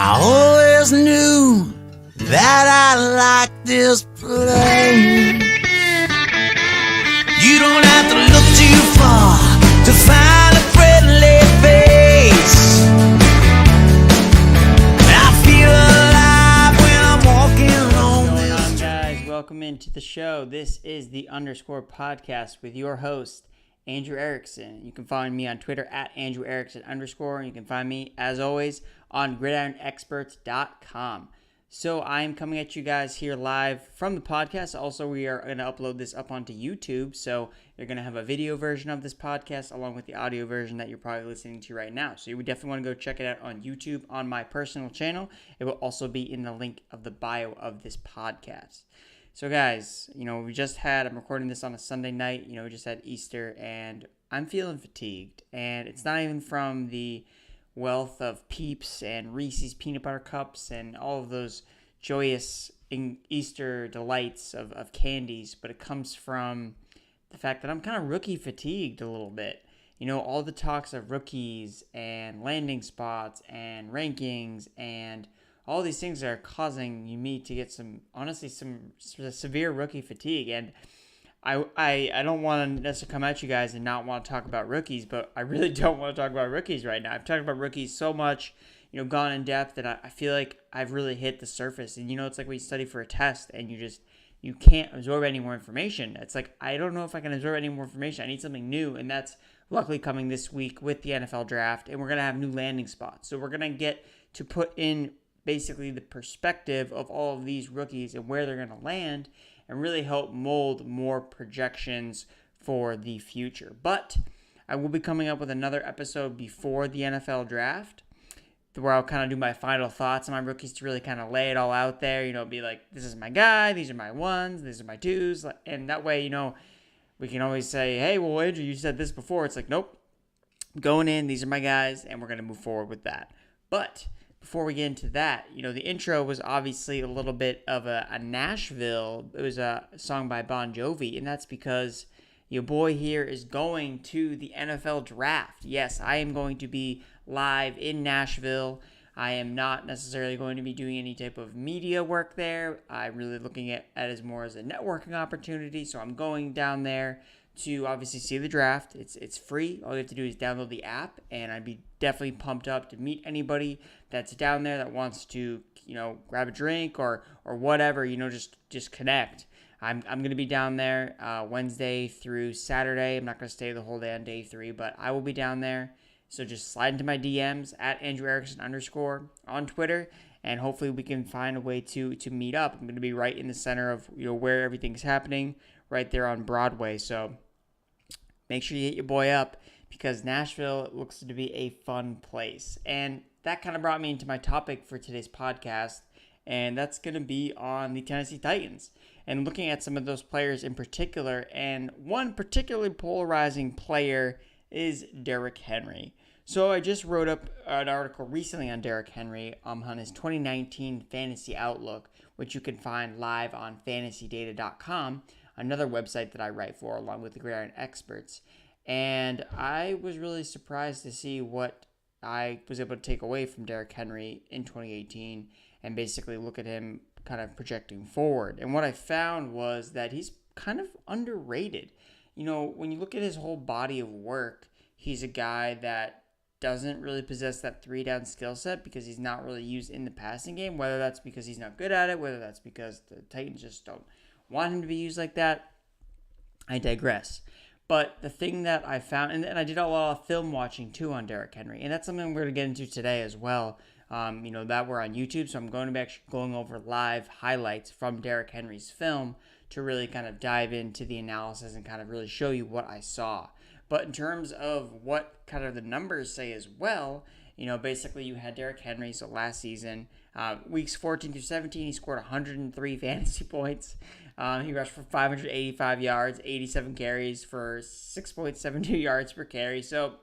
I always knew that I liked this place. You don't have to look too far to find a friendly face. I feel alive when I'm walking on this. What's going on, guys? Welcome into the show. This is the Underscore Podcast with your host, Andrew Erickson. You can find me on Twitter at Andrew Erickson _. And you can find me, as always, on gridironexperts.com. So I'm coming at you guys here live from the podcast. Also, we are going to upload this up onto YouTube. So you're going to have a video version of this podcast along with the audio version that you're probably listening to right now. So you would definitely want to go check it out on YouTube on my personal channel. It will also be in the link of the bio of this podcast. So guys, I'm recording this on a Sunday night. We just had Easter and I'm feeling fatigued. And it's not even from the wealth of Peeps and Reese's peanut butter cups and all of those joyous Easter delights of candies, but it comes from the fact that I'm kind of rookie fatigued a little bit. All the talks of rookies and landing spots and rankings and all these things are causing me to get some severe rookie fatigue. And I don't want to necessarily come at you guys and not want to talk about rookies, but I really don't want to talk about rookies right now. I've talked about rookies so much, gone in depth, that I feel like I've really hit the surface. And it's like when you study for a test and you can't absorb any more information. It's like, I don't know if I can absorb any more information. I need something new, and that's luckily coming this week with the NFL draft, and we're going to have new landing spots. So we're going to get to put in basically the perspective of all of these rookies and where they're going to land and really help mold more projections for the future. But I will be coming up with another episode before the NFL draft where I'll kind of do my final thoughts on my rookies to really kind of lay it all out there, be like, this is my guy, these are my ones, these are my twos. And that way, we can always say, hey, well, Andrew, you said this before. It's like, nope, going in, these are my guys, and we're going to move forward with that. But before we get into that, the intro was obviously a little bit of a Nashville. It was a song by Bon Jovi, and that's because your boy here is going to the NFL draft. Yes, I am going to be live in Nashville. I am not necessarily going to be doing any type of media work there. I'm really looking at it as more as a networking opportunity, so I'm going down there to obviously see the draft. It's free. All you have to do is download the app, and I'd be definitely pumped up to meet anybody that's down there that wants to, grab a drink or whatever, just connect. I'm going to be down there Wednesday through Saturday. I'm not going to stay the whole day on day 3, but I will be down there. So just slide into my DMs at Andrew Erickson _ on Twitter, and hopefully we can find a way to meet up. I'm going to be right in the center of where everything's happening, right there on Broadway. So make sure you hit your boy up, because Nashville looks to be a fun place. And that kind of brought me into my topic for today's podcast, and that's going to be on the Tennessee Titans and looking at some of those players in particular. And one particularly polarizing player is Derrick Henry. So I just wrote up an article recently on Derrick Henry on his 2019 Fantasy Outlook, which you can find live on fantasydata.com, another website that I write for along with the Gridiron Experts. And I was really surprised to see what I was able to take away from Derrick Henry in 2018 and basically look at him kind of projecting forward. And what I found was that he's kind of underrated. When you look at his whole body of work, he's a guy that doesn't really possess that 3-down skill set because he's not really used in the passing game, whether that's because he's not good at it, whether that's because the Titans just don't want him to be used like that. I digress. But the thing that I found, and I did a lot of film watching too on Derrick Henry, and that's something we're going to get into today as well. That we're on YouTube, so I'm going to be actually going over live highlights from Derrick Henry's film to really kind of dive into the analysis and kind of really show you what I saw. But in terms of what kind of the numbers say as well, basically you had Derrick Henry, so last season, weeks 14 through 17, he scored 103 fantasy points. He rushed for 585 yards, 87 carries for 6.72 yards per carry. So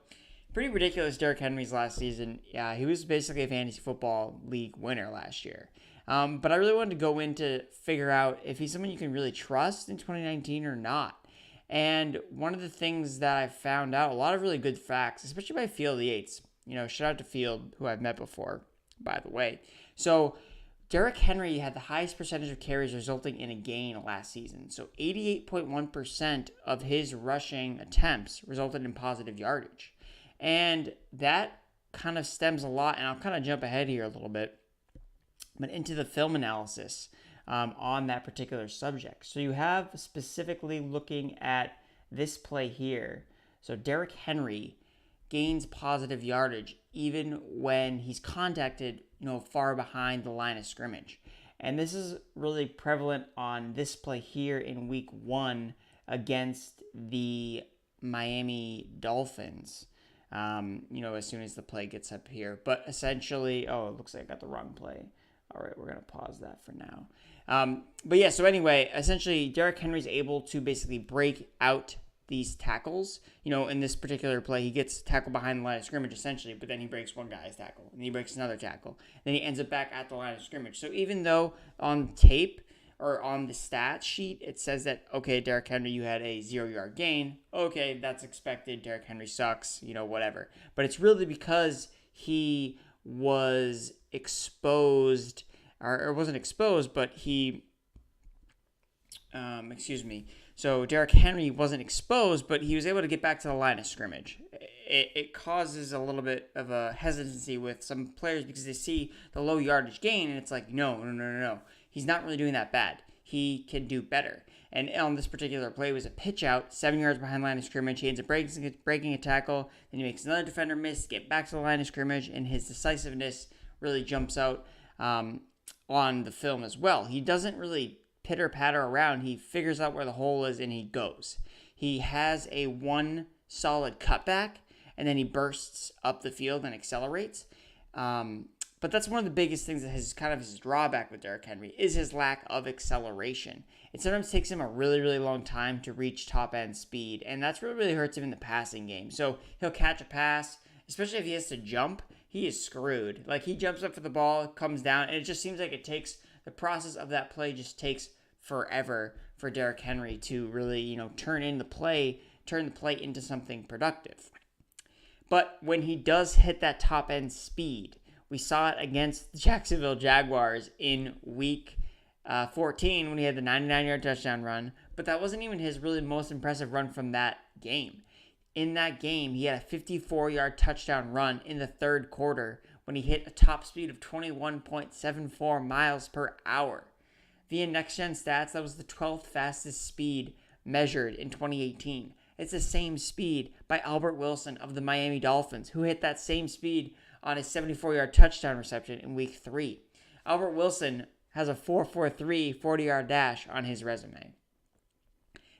pretty ridiculous Derrick Henry's last season. Yeah, he was basically a fantasy football league winner last year. But I really wanted to go in to figure out if he's someone you can really trust in 2019 or not. And one of the things that I found out, a lot of really good facts, especially by Field Yates. Shout out to Field, who I've met before. by the way. So Derrick Henry had the highest percentage of carries resulting in a gain last season. So 88.1% of his rushing attempts resulted in positive yardage. And that kind of stems a lot, and I'll kind of jump ahead here a little bit, but into the film analysis on that particular subject. So you have specifically looking at this play here. So Derrick Henry gains positive yardage even when he's contacted, far behind the line of scrimmage. And this is really prevalent on this play here in week 1 against the Miami Dolphins. As soon as the play gets up here. But essentially, it looks like I got the wrong play. All right, we're going to pause that for now. So anyway, essentially, Derrick Henry's able to basically break out these tackles. In this particular play, he gets tackled behind the line of scrimmage, essentially, but then he breaks one guy's tackle, and he breaks another tackle. Then he ends up back at the line of scrimmage. So even though on tape or on the stat sheet, it says that, okay, Derrick Henry, you had a 0-yard gain. Okay, that's expected. Derrick Henry sucks, whatever. But it's really because he was exposed, or wasn't exposed, but he, So Derrick Henry wasn't exposed, but he was able to get back to the line of scrimmage. It causes a little bit of a hesitancy with some players because they see the low yardage gain, and it's like, no. He's not really doing that bad. He can do better. And on this particular play, it was a pitch out, 7 yards behind the line of scrimmage. He ends up breaking a tackle. Then he makes another defender miss, get back to the line of scrimmage, and his decisiveness really jumps out on the film as well. He doesn't really pitter-patter around. He figures out where the hole is, and he goes. He has a one solid cutback, and then he bursts up the field and accelerates. But that's one of the biggest things that his drawback with Derrick Henry is his lack of acceleration. It sometimes takes him a really, really long time to reach top-end speed, and that's what really hurts him in the passing game. So he'll catch a pass, especially if he has to jump, he is screwed. Like, he jumps up for the ball, comes down, and it just seems like the process of that play just takes forever for Derrick Henry to really, turn the play into something productive. But when he does hit that top-end speed, we saw it against the Jacksonville Jaguars in week 14 when he had the 99-yard touchdown run, but that wasn't even his really most impressive run from that game. In that game, he had a 54-yard touchdown run in the third quarter when he hit a top speed of 21.74 miles per hour. Via Next Gen Stats, that was the 12th fastest speed measured in 2018. It's the same speed by Albert Wilson of the Miami Dolphins, who hit that same speed on a 74-yard touchdown reception in week 3. Albert Wilson has a 4.43 40-yard dash on his resume.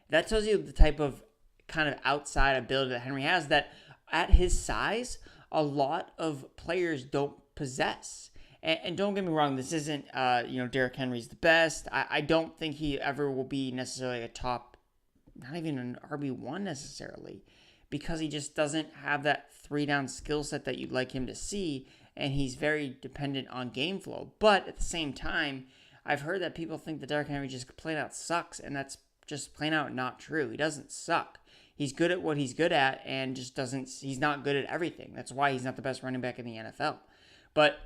That tells you the type of kind of outside ability that Henry has that at his size, a lot of players don't possess. And don't get me wrong, this isn't, Derrick Henry's the best. I don't think he ever will be necessarily a top, not even an RB1 necessarily, because he just doesn't have that 3-down skill set that you'd like him to see, and he's very dependent on game flow. But at the same time, I've heard that people think that Derrick Henry just plain out sucks, and that's just plain out not true. He doesn't suck. He's good at what he's good at, and he's not good at everything. That's why he's not the best running back in the NFL. But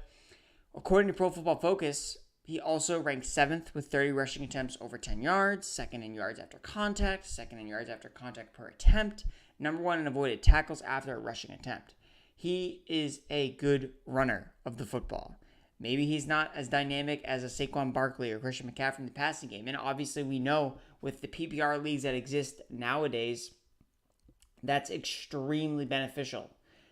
according to Pro Football Focus, he also ranks 7th with 30 rushing attempts over 10 yards, 2nd in yards after contact, 2nd in yards after contact per attempt, number 1 in avoided tackles after a rushing attempt. He is a good runner of the football. Maybe he's not as dynamic as a Saquon Barkley or Christian McCaffrey in the passing game. And obviously we know with the PPR leagues that exist nowadays, that's extremely beneficial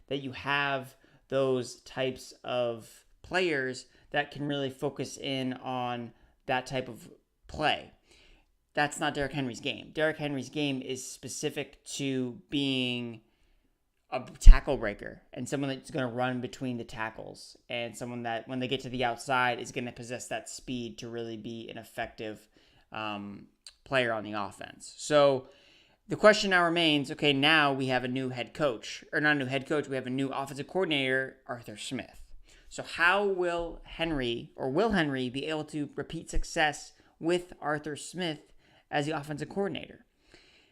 that you have those types of players that can really focus in on that type of play. That's not Derrick Henry's game. Derrick Henry's game is specific to being a tackle breaker and someone that's going to run between the tackles and someone that when they get to the outside is going to possess that speed to really be an effective player on the offense. So the question now remains, okay, now we have a new head coach, or not a new head coach, we have a new offensive coordinator, Arthur Smith. So how will Henry be able to repeat success with Arthur Smith as the offensive coordinator?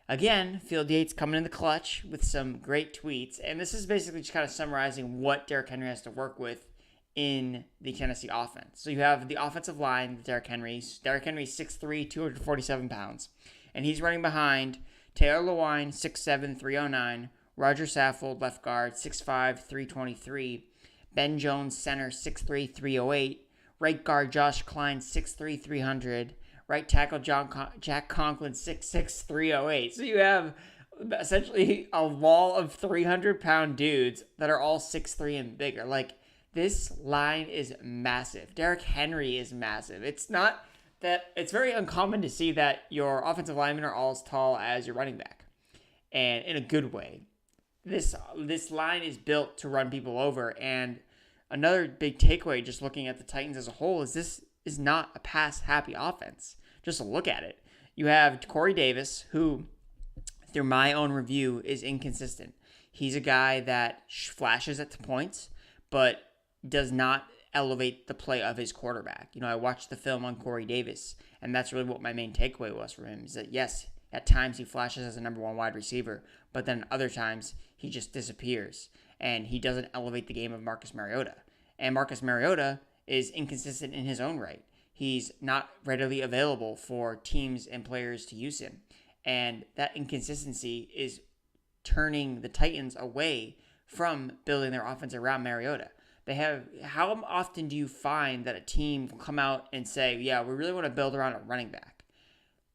Again, Field Yates coming in the clutch with some great tweets. And this is basically just kind of summarizing what Derrick Henry has to work with in the Tennessee offense. So you have the offensive line, Derrick Henry. Derrick Henry's 6'3", 247 pounds. And he's running behind Taylor Lewine, 6'7", 309. Roger Saffold, left guard, 6'5", 323. Ben Jones, center, 6'3", 308. Right guard Josh Klein, 6'3", 300. Right tackle Jack Conklin, 6'6", 308. So you have essentially a wall of 300-pound dudes that are all 6'3" and bigger. Like, this line is massive. Derrick Henry is massive. It's very uncommon to see that your offensive linemen are all as tall as your running back, and in a good way. This line is built to run people over, and another big takeaway just looking at the Titans as a whole is this is not a pass-happy offense. Just look at it. You have Corey Davis, who, through my own review, is inconsistent. He's a guy that flashes at points, but does not elevate the play of his quarterback. I watched the film on Corey Davis, and that's really what my main takeaway was from him, is that, yes, at times he flashes as a number one wide receiver, but then other times he just disappears, and he doesn't elevate the game of Marcus Mariota. And Marcus Mariota is inconsistent in his own right. He's not readily available for teams and players to use him. And that inconsistency is turning the Titans away from building their offense around Mariota. How often do you find that a team will come out and say, yeah, we really want to build around a running back?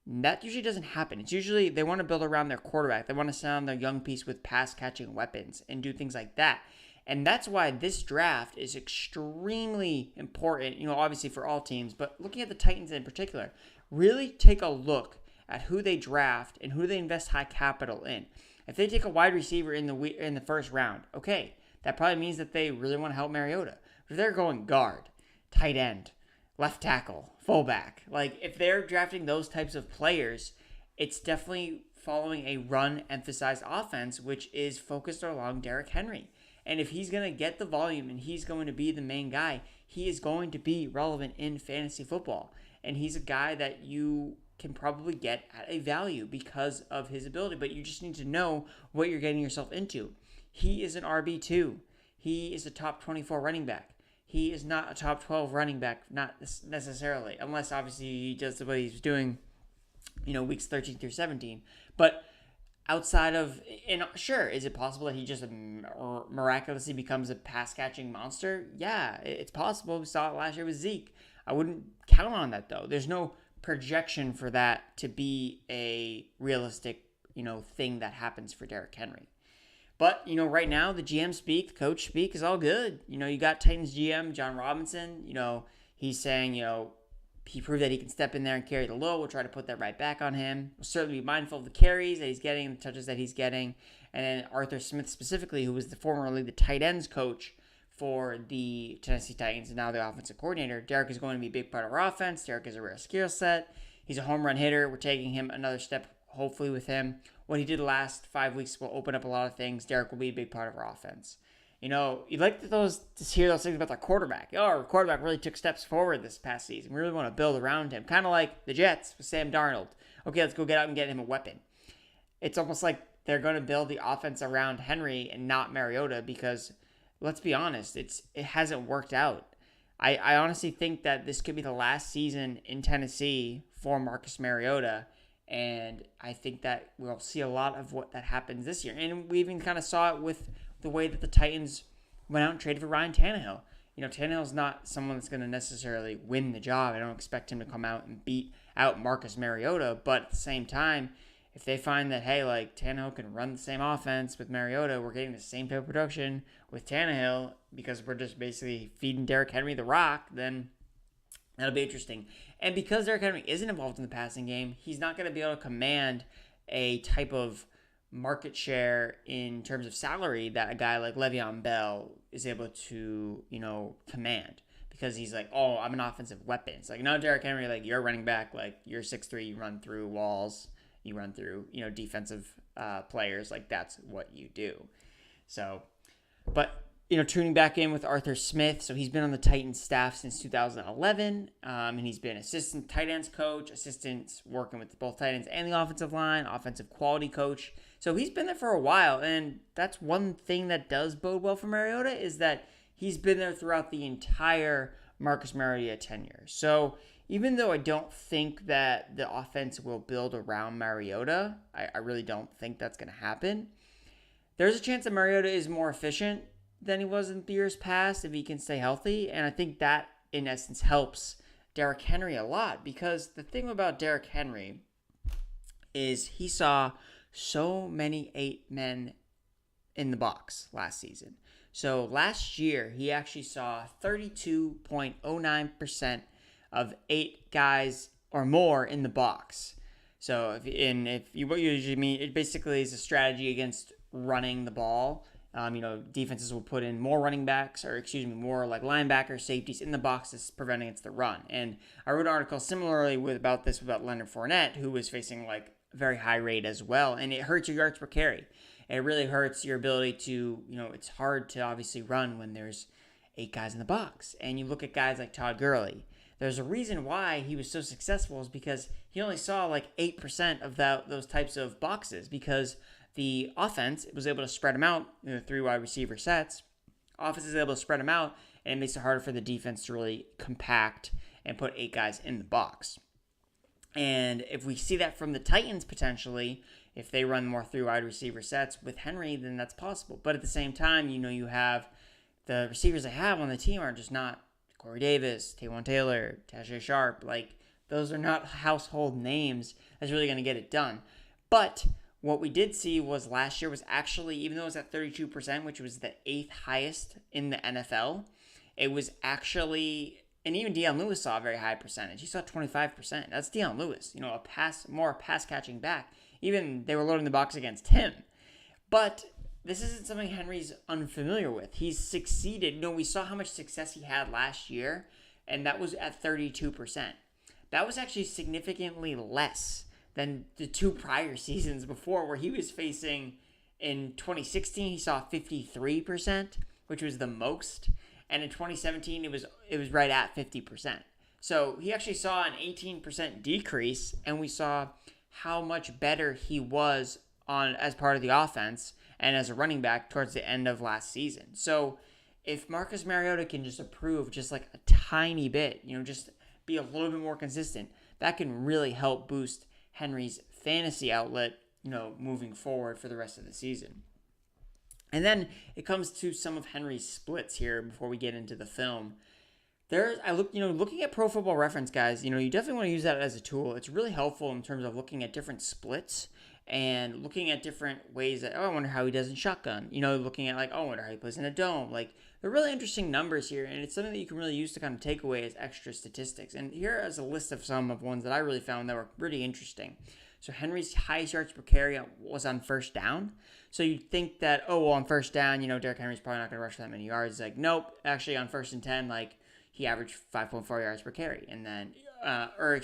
That usually doesn't happen. It's usually they want to build around their quarterback. They want to surround their young piece with pass-catching weapons and do things like that. And that's why this draft is extremely important, obviously for all teams, but looking at the Titans in particular, really take a look at who they draft and who they invest high capital in. If they take a wide receiver in the first round, okay, that probably means that they really want to help Mariota. But if they're going guard, tight end, left tackle, fullback, like if they're drafting those types of players, it's definitely following a run-emphasized offense, which is focused along Derrick Henry. And if he's going to get the volume and he's going to be the main guy, he is going to be relevant in fantasy football. And he's a guy that you can probably get at a value because of his ability. But you just need to know what you're getting yourself into. He is an RB2. He is a top 24 running back. He is not a top 12 running back, not necessarily, unless obviously he does what he's doing, weeks 13 through 17. But outside of, and sure, is it possible that he just miraculously becomes a pass-catching monster? Yeah, it's possible. We saw it last year with Zeke. I wouldn't count on that, though. There's no projection for that to be a realistic, thing that happens for Derrick Henry. But, right now, the GM speak, the coach speak is all good. You got Titans GM, John Robinson. He's saying, he proved that he can step in there and carry the load. We'll try to put that right back on him. We'll certainly be mindful of the carries that he's getting, the touches that he's getting. And then Arthur Smith specifically, who was formerly the tight ends coach for the Tennessee Titans and now the offensive coordinator. Derrick is going to be a big part of our offense. Derrick is a rare skill set. He's a home run hitter. We're taking him another step, hopefully, with him. What he did the last 5 weeks will open up a lot of things. Derrick will be a big part of our offense. You'd like to hear those things about their quarterback. Our quarterback really took steps forward this past season. We really want to build around him. Kind of like the Jets with Sam Darnold. Okay, let's go get out and get him a weapon. It's almost like they're going to build the offense around Henry and not Mariota because, let's be honest, it hasn't worked out. I honestly think that this could be the last season in Tennessee for Marcus Mariota, and I think that we'll see a lot of what that happens this year. And we even kind of saw it with the way that the Titans went out and traded for Ryan Tannehill. Tannehill's not someone that's going to necessarily win the job. I don't expect him to come out and beat out Marcus Mariota, but at the same time, if they find that, hey, Tannehill can run the same offense with Mariota, we're getting the same type of production with Tannehill because we're just basically feeding Derrick Henry the rock, then that'll be interesting. And because Derrick Henry isn't involved in the passing game, he's not going to be able to command a type of market share in terms of salary that a guy like Le'Veon Bell is able to, command. Because he's like, oh, I'm an offensive weapon. It's like, no, Derrick Henry, you're a running back, you're 6'3", you run through walls, you run through, defensive players, that's what you do. So, but, tuning back in with Arthur Smith. So he's been on the Titans staff since 2011, and he's been assistant tight ends coach, assistant working with both tight ends and the offensive line, offensive quality coach. So he's been there for a while, and that's one thing that does bode well for Mariota is that he's been there throughout the entire Marcus Mariota tenure. So even though I don't think that the offense will build around Mariota, I really don't think that's going to happen. There's a chance that Mariota is more efficient than he was in the years past if he can stay healthy. And I think that, in essence, helps Derrick Henry a lot. Because the thing about Derrick Henry is he saw so many 8 men in the box last season. So last year, he actually saw 32.09% of 8 guys or more in the box. So if you what you usually mean, it basically is a strategy against running the ball. Defenses will put in more running backs, more like linebackers, safeties in the boxes, preventing against the run. And I wrote an article similarly about Leonard Fournette, who was facing like a very high rate as well, and it hurts your yards per carry. It really hurts your ability to, it's hard to obviously run when there's 8 guys in the box. And you look at guys like Todd Gurley. There's a reason why he was so successful is because he only saw like 8% of those types of boxes, because the offense was able to spread them out, 3 wide receiver sets. Offense is able to spread them out, and it makes it harder for the defense to really compact and put 8 guys in the box. And if we see that from the Titans potentially, if they run more 3 wide receiver sets with Henry, then that's possible. But at the same time, you have the receivers they have on the team are just not Corey Davis, Taywan Taylor, Tajay Sharp. Like, those are not household names that's really going to get it done. But what we did see was last year was actually, even though it was at 32%, which was the 8th highest in the NFL, it was actually, and even Deion Lewis saw a very high percentage. He saw 25%. That's Deion Lewis, a pass catching back. Even they were loading the box against him. But this isn't something Henry's unfamiliar with. He's succeeded. We saw how much success he had last year, and that was at 32%. That was actually significantly less than the 2 prior seasons before, where he was facing, in 2016, he saw 53%, which was the most. And in 2017, it was right at 50%. So he actually saw an 18% decrease, and we saw how much better he was as part of the offense and as a running back towards the end of last season. So if Marcus Mariota can just improve just like a tiny bit, just be a little bit more consistent, that can really help boost Henry's fantasy outlet, moving forward for the rest of the season. And then it comes to some of Henry's splits here before we get into the film. Looking at Pro Football Reference, guys, you definitely want to use that as a tool. It's really helpful in terms of looking at different splits and looking at different ways that, I wonder how he does in shotgun. Looking at I wonder how he plays in a dome. They're really interesting numbers here, and it's something that you can really use to kind of take away as extra statistics. And here is a list of some of ones that I really found that were pretty interesting. So Henry's highest yards per carry was on first down. So you'd think that, on first down, Derrick Henry's probably not going to rush that many yards. Nope. Actually, on 1st and 10, he averaged 5.4 yards per carry. And then,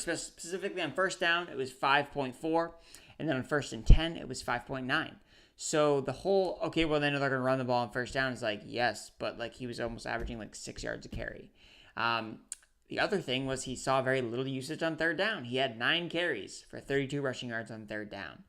specifically on first down, it was 5.4. And then on 1st and 10, it was 5.9. So the whole, then they're going to run the ball on first down. Is yes, but he was almost averaging 6 yards a carry. The other thing was he saw very little usage on 3rd down. He had 9 carries for 32 rushing yards on 3rd down.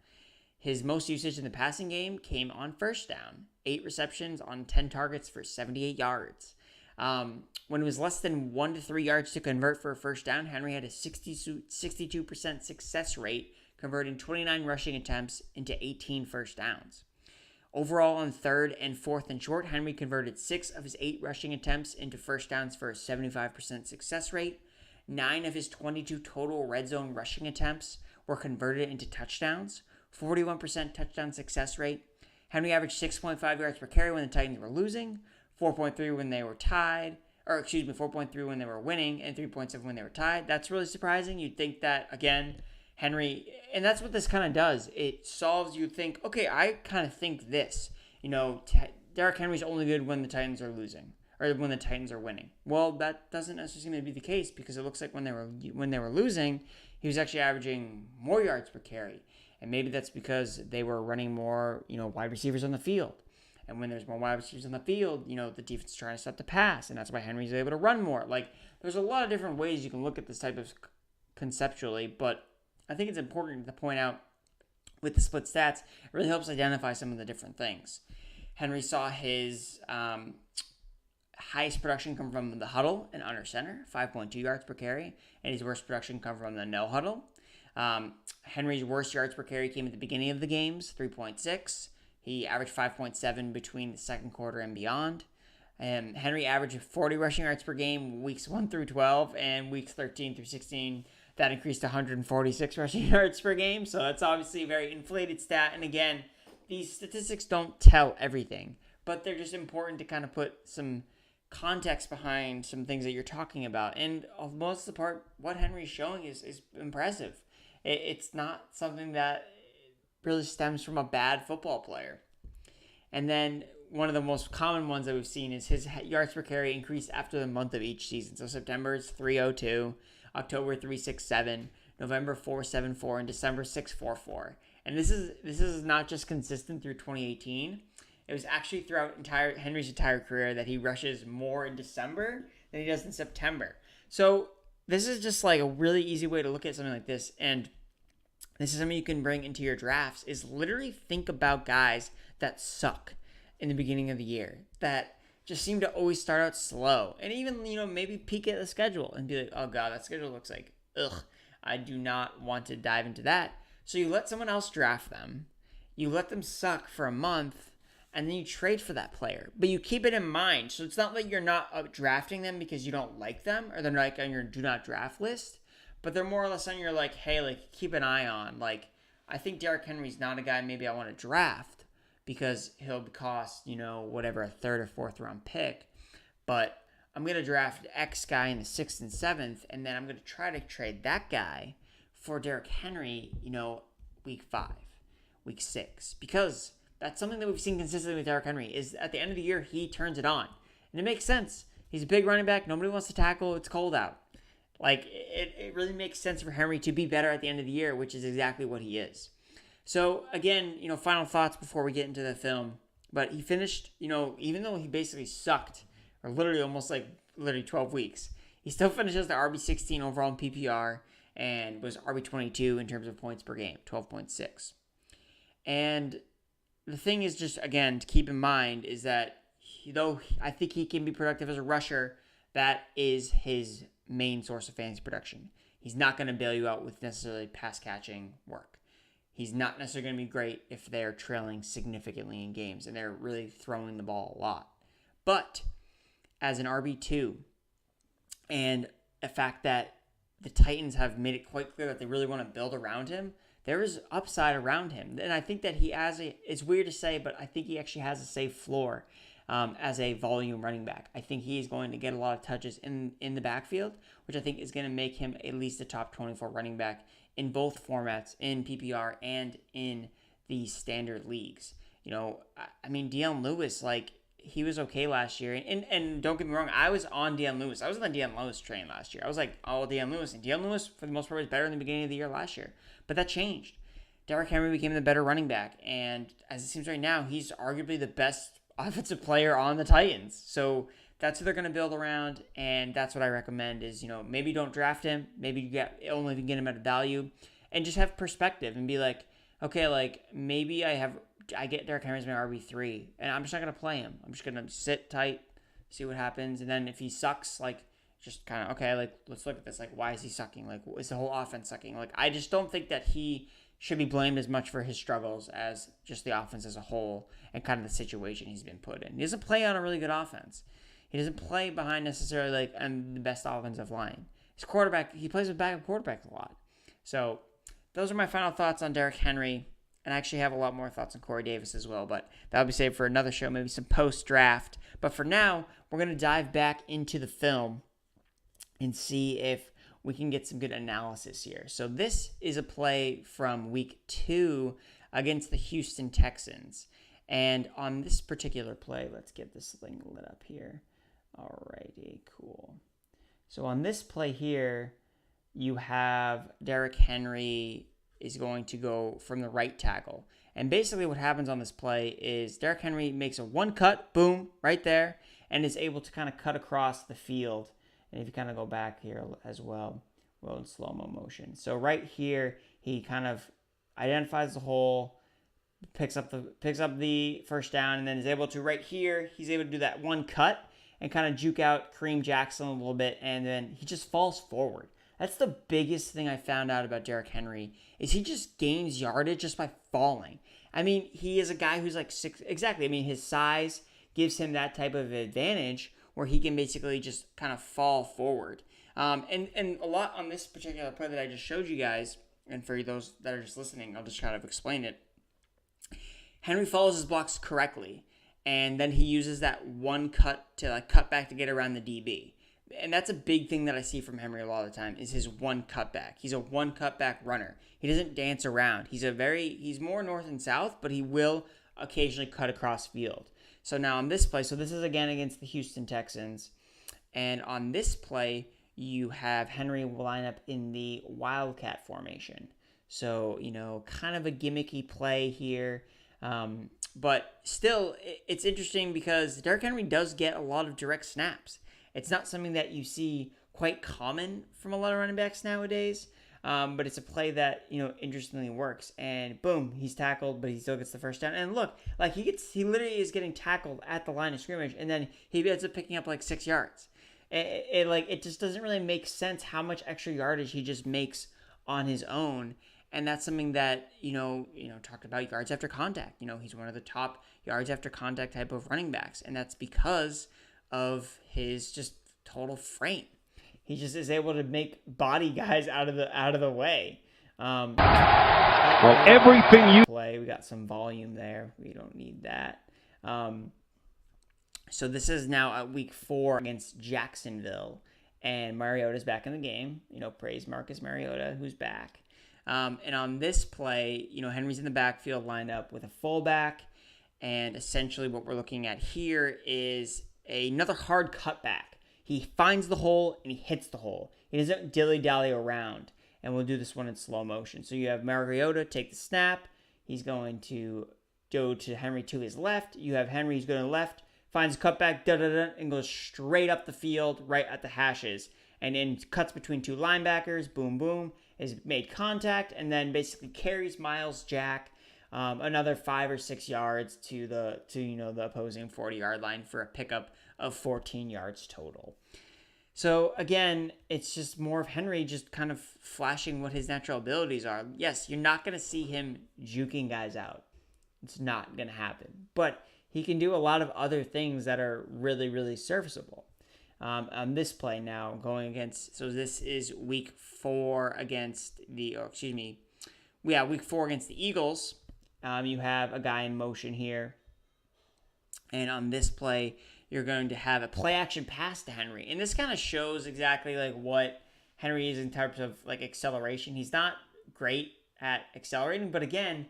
His most usage in the passing game came on 1st down. 8 receptions on 10 targets for 78 yards. When it was less than 1 to 3 yards to convert for a 1st down, Henry had a 62% success rate, converting 29 rushing attempts into 18 1st downs. Overall, on 3rd and 4th and short, Henry converted 6 of his 8 rushing attempts into 1st downs for a 75% success rate. 9 of his 22 total red zone rushing attempts were converted into touchdowns, 41% touchdown success rate. Henry averaged 6.5 yards per carry when the Titans were losing, 4.3 when they were tied, 4.3 when they were winning, and 3.7 when they were tied. That's really surprising. You'd think that, again, Henry, and that's what this kind of does. It solves, you think, okay, I kind of think this. Derrick Henry's only good when the Titans are losing, or when the Titans are winning. Well, that doesn't necessarily seem to be the case, because it looks like when they were losing, he was actually averaging more yards per carry. And maybe that's because they were running more, wide receivers on the field. And when there's more wide receivers on the field, the defense is trying to stop the pass, and that's why Henry's able to run more. There's a lot of different ways you can look at this type of conceptually, but I think it's important to point out with the split stats, it really helps identify some of the different things. Henry saw his highest production come from the huddle and under center, 5.2 yards per carry, and his worst production come from the no huddle. Henry's worst yards per carry came at the beginning of the games, 3.6. He averaged 5.7 between the second quarter and beyond. Henry averaged 40 rushing yards per game weeks 1 through 12, and weeks 13 through 16, that increased to 146 rushing yards per game. So that's obviously a very inflated stat. And again, these statistics don't tell everything, but they're just important to kind of put some context behind some things that you're talking about. And of most of the part, what Henry's showing is impressive. It's not something that really stems from a bad football player. And then one of the most common ones that we've seen is his yards per carry increase after the month of each season. So September is 302, October 367, November 474, and December 644. And this is not just consistent through 2018. It was actually throughout Henry's entire career that he rushes more in December than he does in September. So this is just like a really easy way to look at something like this. And this is something you can bring into your drafts, is literally think about guys that suck in the beginning of the year, that just seem to always start out slow. And even, maybe peek at the schedule and be like, oh God, that schedule looks like, ugh, I do not want to dive into that. So you let someone else draft them. You let them suck for a month, and then you trade for that player. But you keep it in mind. So it's not like you're not drafting them because you don't like them, or they're like on your do not draft list, but they're more or less on your like, hey, like keep an eye on. Like, I think Derrick Henry's not a guy maybe I want to draft because he'll cost, whatever, a third or fourth round pick. But I'm going to draft X guy in the 6th and 7th, and then I'm going to try to trade that guy for Derrick Henry, week 5, week 6. Because that's something that we've seen consistently with Derrick Henry, is at the end of the year, he turns it on. And it makes sense. He's a big running back. Nobody wants to tackle. It's cold out. Like, it really makes sense for Henry to be better at the end of the year, which is exactly what he is. So, again, final thoughts before we get into the film. But he finished, even though he basically sucked, or literally 12 weeks, he still finishes the RB16 overall in PPR and was RB22 in terms of points per game, 12.6. And the thing is just, again, to keep in mind is that though I think he can be productive as a rusher, that is his main source of fantasy production. He's not going to bail you out with necessarily pass catching work. He's not necessarily going to be great if they're trailing significantly in games and they're really throwing the ball a lot. But as an RB2, and the fact that the Titans have made it quite clear that they really want to build around him, there is upside around him. And I think that he has it's weird to say, but I think he actually has a safe floor as a volume running back. I think he's going to get a lot of touches in the backfield, which I think is going to make him at least a top 24 running back in both formats, in PPR and in the standard leagues. Deion Lewis, he was okay last year. And don't get me wrong, I was on Deion Lewis. I was on the Deion Lewis train last year. I was like, oh, Deion Lewis. And Deion Lewis, for the most part, was better in the beginning of the year last year. But that changed. Derrick Henry became the better running back. And as it seems right now, he's arguably the best offensive player on the Titans. So that's who they're going to build around. And that's what I recommend is, maybe don't draft him. Maybe you only can get him at a value. And just have perspective and be like, okay, maybe I get Derrick Henry as my RB3, and I'm just not going to play him. I'm just going to sit tight, see what happens, and then if he sucks, just kind of, okay, let's look at this. Why is he sucking? Is the whole offense sucking? I just don't think that he should be blamed as much for his struggles as just the offense as a whole and kind of the situation he's been put in. He doesn't play on a really good offense. He doesn't play behind necessarily, the best offensive line. His quarterback, he plays with backup quarterbacks a lot. So those are my final thoughts on Derrick Henry. And I actually have a lot more thoughts on Corey Davis as well, but that'll be saved for another show, maybe some post-draft. But for now, we're going to dive back into the film and see if we can get some good analysis here. So this is a play from week 2 against the Houston Texans. And on this particular play, let's get this thing lit up here. Alrighty, cool. So on this play here, you have Derrick Henry is going to go from the right tackle. And basically what happens on this play is Derrick Henry makes a one cut, boom, right there, and is able to kind of cut across the field. And if you kind of go back here as well, in slow-mo motion. So right here, he kind of identifies the hole, picks up the first down, and then is able to, right here, he's able to do that one cut. and kind of juke out Kareem Jackson a little bit, and then he just falls forward. That's the biggest thing I found out about Derrick Henry is he just gains yardage just by falling. I mean, he is a guy who's like 6, exactly. I mean, his size gives him that type of advantage where he can basically just kind of fall forward. And a lot on this particular play that I just showed you guys, and for those that are just listening, I'll just kind of explain it. Henry follows his blocks correctly, and then he uses that one cut to like cut back to get around the DB. And that's a big thing that I see from Henry a lot of the time is his one cutback. He's a one cutback runner. He doesn't dance around. He's more north and south, but he will occasionally cut across field. So now on this play, so this is again against the Houston Texans, and on this play, you have Henry line up in the Wildcat formation. So, kind of a gimmicky play here. But still, it's interesting because Derrick Henry does get a lot of direct snaps. It's not something that you see quite common from a lot of running backs nowadays. But it's a play that, interestingly works. And boom, he's tackled, but he still gets the first down. And look, like he literally is getting tackled at the line of scrimmage, and then he ends up picking up like 6 yards. It just doesn't really make sense how much extra yardage he just makes on his own. And that's something that, talked about yards after contact. He's one of the top yards after contact type of running backs. And that's because of his just total frame. He just is able to make body guys out of the way. Well, everything you play, we got some volume there. We don't need that. So this is now at week 4 against Jacksonville, and Mariota's back in the game. Praise Marcus Mariota, who's back. And on this play, Henry's in the backfield lined up with a fullback, and essentially what we're looking at here is another hard cutback. He finds the hole and he hits the hole. He doesn't dilly-dally around, and we'll do this one in slow motion. So you have Mariota take the snap. He's going to go to Henry to his left. You have Henry who's going to left, finds a cutback, and goes straight up the field right at the hashes. And then cuts between 2 linebackers, boom, boom, has made contact, and then basically carries Miles Jack another 5 or 6 yards to the opposing 40-yard line for a pickup of 14 yards total. So again, it's just more of Henry just kind of flashing what his natural abilities are. Yes, you're not going to see him juking guys out. It's not going to happen. But he can do a lot of other things that are really, really serviceable. On this play now, going against, so this is week 4 against week 4 against the Eagles. You have a guy in motion here. And on this play, you're going to have a play action pass to Henry. And this kind of shows exactly like what Henry is in terms of like acceleration. He's not great at accelerating, but again,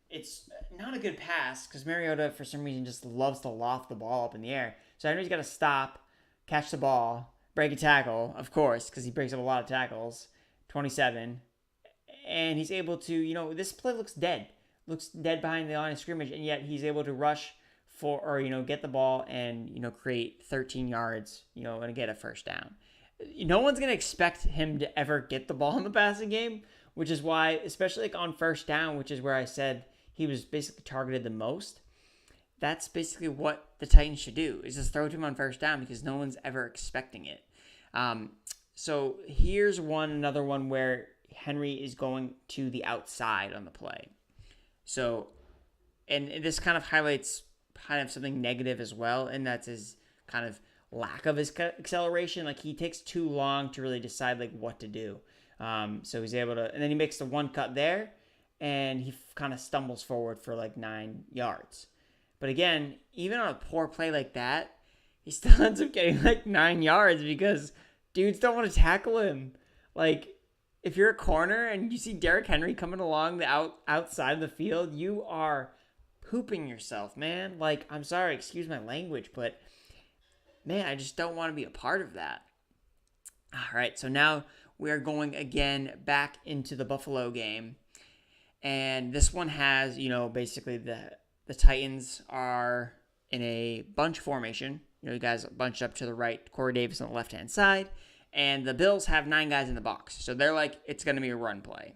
it's not a good pass because Mariota, for some reason, just loves to loft the ball up in the air. So Henry's got to stop, catch the ball, break a tackle, of course, because he breaks up a lot of tackles, 27. And he's able to, this play looks dead behind the line of scrimmage, and yet he's able to rush get the ball and, create 13 yards, and get a first down. No one's going to expect him to ever get the ball in the passing game, which is why, especially like on first down, which is where I said he was basically targeted the most. That's basically what the Titans should do, is just throw to him on first down because no one's ever expecting it. So here's another one where Henry is going to the outside on the play. So, and this kind of highlights kind of something negative as well, and that's his kind of lack of his acceleration. Like he takes too long to really decide like what to do. So he's able to, and then he makes the one cut there, and he kind of stumbles forward for like 9 yards. But again, even on a poor play like that, he still ends up getting like 9 yards because dudes don't want to tackle him. Like, if you're a corner and you see Derrick Henry coming along the outside of the field, you are pooping yourself, man. Like, I'm sorry, excuse my language, but man, I just don't want to be a part of that. All right, so now we are going again back into the Buffalo game. And this one has, basically the Titans are in a bunch formation. You guys bunched up to the right, Corey Davis on the left-hand side. And the Bills have 9 guys in the box. So they're like, it's going to be a run play.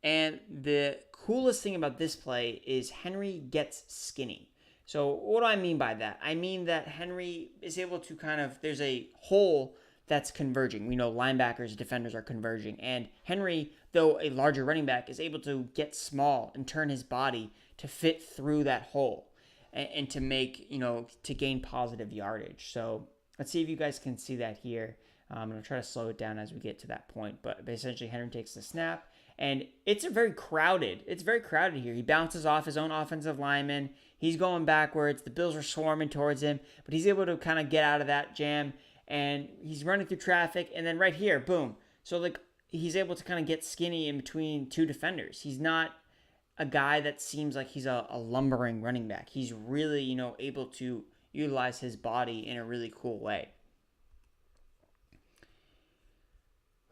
And the coolest thing about this play is Henry gets skinny. So what do I mean by that? I mean that Henry is able to there's a hole that's converging. We know linebackers, defenders are converging. And Henry, though a larger running back, is able to get small and turn his body to fit through that hole and to make, to gain positive yardage. So let's see if you guys can see that here. I'm going to try to slow it down as we get to that point. But essentially, Henry takes the snap. And it's very crowded here. He bounces off his own offensive lineman. He's going backwards. The Bills are swarming towards him. But he's able to kind of get out of that jam. And he's running through traffic, and then right here, boom. So, he's able to kind of get skinny in between two defenders. He's not a guy that seems like he's a lumbering running back. He's really, able to utilize his body in a really cool way.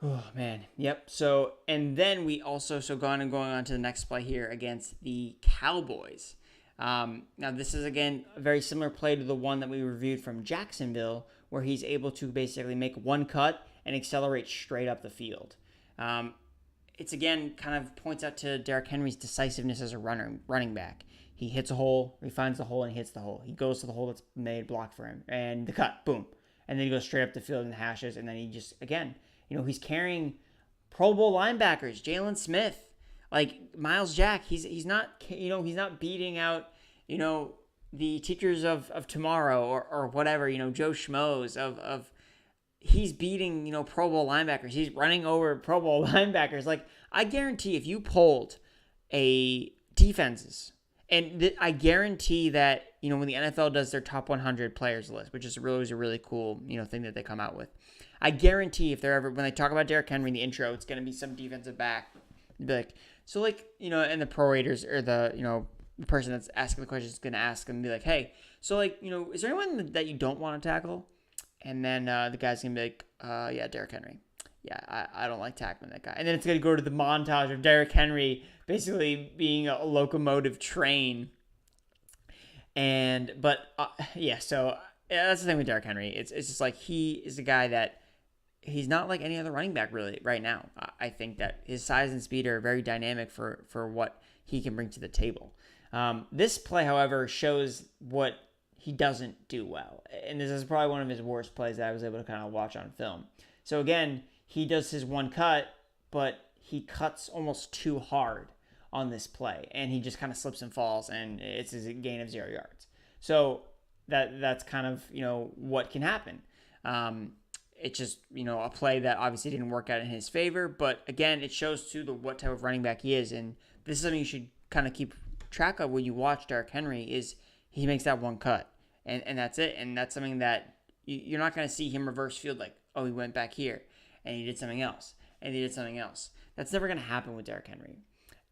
Oh, man. Yep. So, and then we also, going on to the next play here against the Cowboys. Now, this is, again, a very similar play to the one that we reviewed from Jacksonville, where he's able to basically make one cut and accelerate straight up the field. It's, again, kind of points out to Derrick Henry's decisiveness as a running back. He hits a hole, he finds the hole, and he hits the hole. He goes to the hole that's made blocked for him, and the cut, boom. And then he goes straight up the field and hashes, and then he just, again, he's carrying Pro Bowl linebackers, Jalen Smith, Miles Jack. He's not, he's not beating out, the teachers of tomorrow or whatever, Joe Schmoes he's beating, Pro Bowl linebackers. He's running over Pro Bowl linebackers. I guarantee if you polled defenses, and I guarantee that, when the NFL does their top 100 players list, which is really a really cool, thing that they come out with, I guarantee if when they talk about Derrick Henry in the intro, it's going to be some defensive back. Be and the prorators or the person that's asking the question is going to ask them and be like, hey, so is there anyone that you don't want to tackle? And then the guy's going to be like, yeah, Derrick Henry. Yeah, I don't like tackling that guy. And then it's going to go to the montage of Derrick Henry basically being a locomotive train. So that's the thing with Derrick Henry. It's just he is a guy that he's not like any other running back really right now. I think that his size and speed are very dynamic for what he can bring to the table. This play, however, shows what he doesn't do well. And this is probably one of his worst plays that I was able to kind of watch on film. So again, he does his one cut, but he cuts almost too hard on this play. And he just kind of slips and falls, and it's a gain of 0 yards. So that's kind of, what can happen. It's just, a play that obviously didn't work out in his favor. But again, it shows too what type of running back he is. And this is something you should kind of keep track of when you watch Derrick Henry is he makes that one cut. And that's it. And that's something that you're not going to see him reverse field he went back here and he did something else and he did something else. That's never going to happen with Derrick Henry.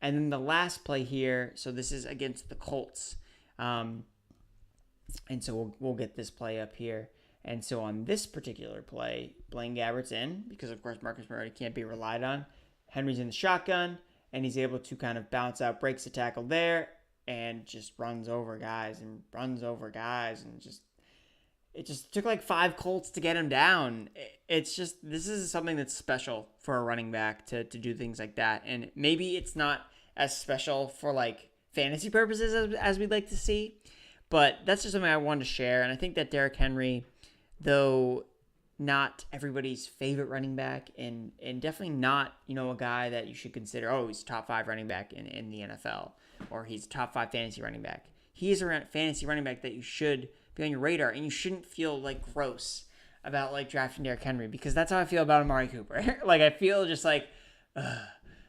And then the last play here, so this is against the Colts. And so we'll get this play up here. And so on this particular play, Blaine Gabbert's in because, of course, Marcus Mariota can't be relied on. Henry's in the shotgun, and he's able to kind of bounce out, breaks the tackle there, and just runs over guys. And it just took 5 Colts to get him down. This is something that's special for a running back to do things like that. And maybe it's not as special for fantasy purposes as we'd like to see, but that's just something I wanted to share. And I think that Derrick Henry, though not everybody's favorite running back and definitely not, a guy that you should consider, he's top 5 running back in the NFL or he's top 5 fantasy running back. He is a fantasy running back that you should be on your radar, and you shouldn't feel gross about drafting Derrick Henry, because that's how I feel about Amari Cooper. I feel just I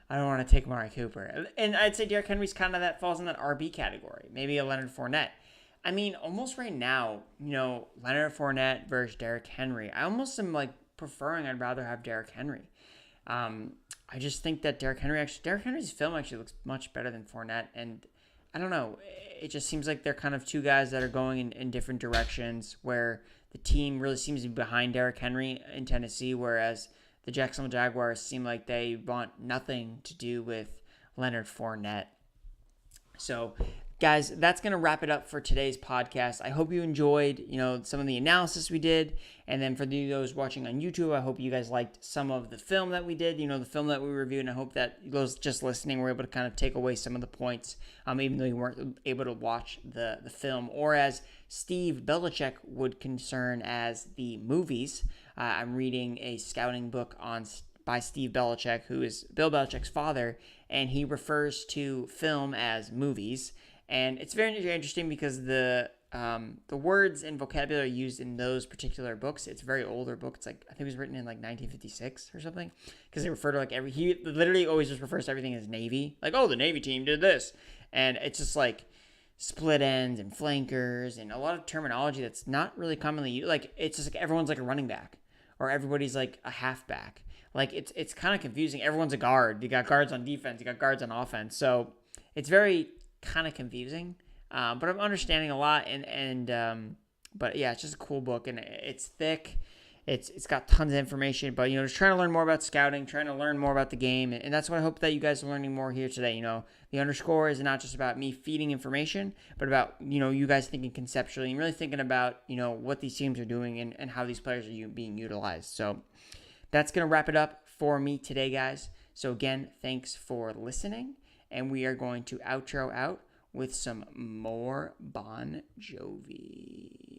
don't want to take Amari Cooper. And I'd say Derrick Henry's kind of falls in that RB category, maybe a Leonard Fournette. I mean, almost right now, Leonard Fournette versus Derrick Henry. I almost am preferring. I'd rather have Derrick Henry. I just think that Derrick Henry's film actually looks much better than Fournette, and I don't know. It just seems like they're kind of two guys that are going in different directions, where the team really seems to be behind Derrick Henry in Tennessee, whereas the Jacksonville Jaguars seem like they want nothing to do with Leonard Fournette. So guys, that's going to wrap it up for today's podcast. I hope you enjoyed, some of the analysis we did. And then for those watching on YouTube, I hope you guys liked some of the film that we did, the film that we reviewed. And I hope that those just listening were able to kind of take away some of the points, even though you weren't able to watch the film. Or as Steve Belichick would concern as the movies. I'm reading a scouting book by Steve Belichick, who is Bill Belichick's father, and he refers to film as movies. And it's very interesting because the words and vocabulary used in those particular books, it's a very older book. It's like, I think it was written in like 1956 or something, because they refer to he literally always just refers to everything as Navy. Like, oh, the Navy team did this. And it's just like split ends and flankers and a lot of terminology that's not really commonly used. Like, it's just like everyone's like a running back or everybody's like a halfback. Like, it's kind of confusing. Everyone's a guard. You got guards on defense. You got guards on offense. So it's very kind of confusing, but I'm understanding a lot. But yeah, it's just a cool book, and it's thick. It's got tons of information, but just trying to learn more about scouting, trying to learn more about the game, and that's what I hope that you guys are learning more here today. The Underscore is not just about me feeding information, but about you guys thinking conceptually and really thinking about what these teams are doing and how these players are being utilized. So that's gonna wrap it up for me today, guys. So again, thanks for listening, and we are going to outro out with some more Bon Jovi.